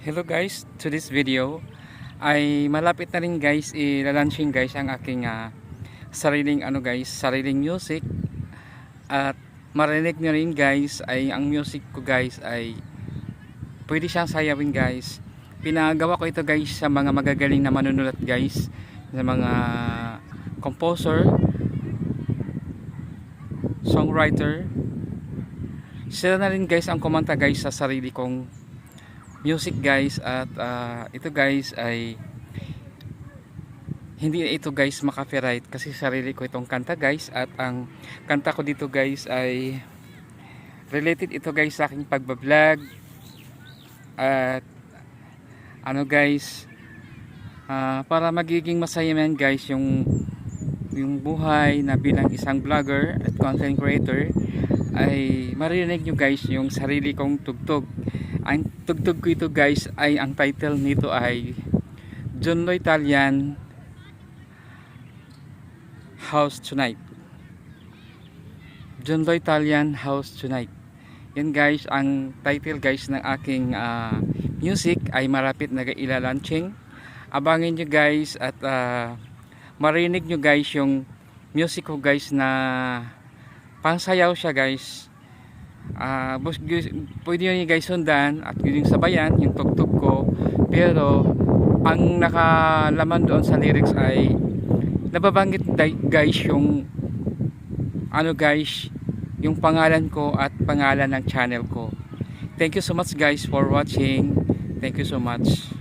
Hello guys, to this video ay malapit na rin guys i-launching guys ang aking sariling music at marinig nyo rin guys ay ang music ko guys ay pwede siyang sayawin guys. Pinagawa ko ito guys sa mga magagaling na manunulat guys, sa mga composer, songwriter. Sila na rin guys ang kumanta guys sa sarili kong music guys at ito guys ay hindi ito guys maka-copyright kasi sarili ko itong kanta guys at ang kanta ko dito guys ay related ito guys sa aking pagbablog at guys para magiging masaya man guys yung buhay na bilang isang vlogger at content creator ay marinig nyo guys yung sarili kong tugtog. Ang tugtog ko ito guys ay ang title nito ay John Lo Italian House Tonight. John Lo Italian House Tonight. Yan guys ang title guys ng aking music ay marapit na ila-launching. Abangin nyo guys at marinig nyo guys yung music ko guys na pangsayaw siya guys. Pwede nyo guys sundan at yung sabayan yung tugtog ko, pero ang nakalaman doon sa lyrics ay nababanggit guys yung guys yung pangalan ko at pangalan ng channel ko. Thank you so much guys for watching. Thank you so much.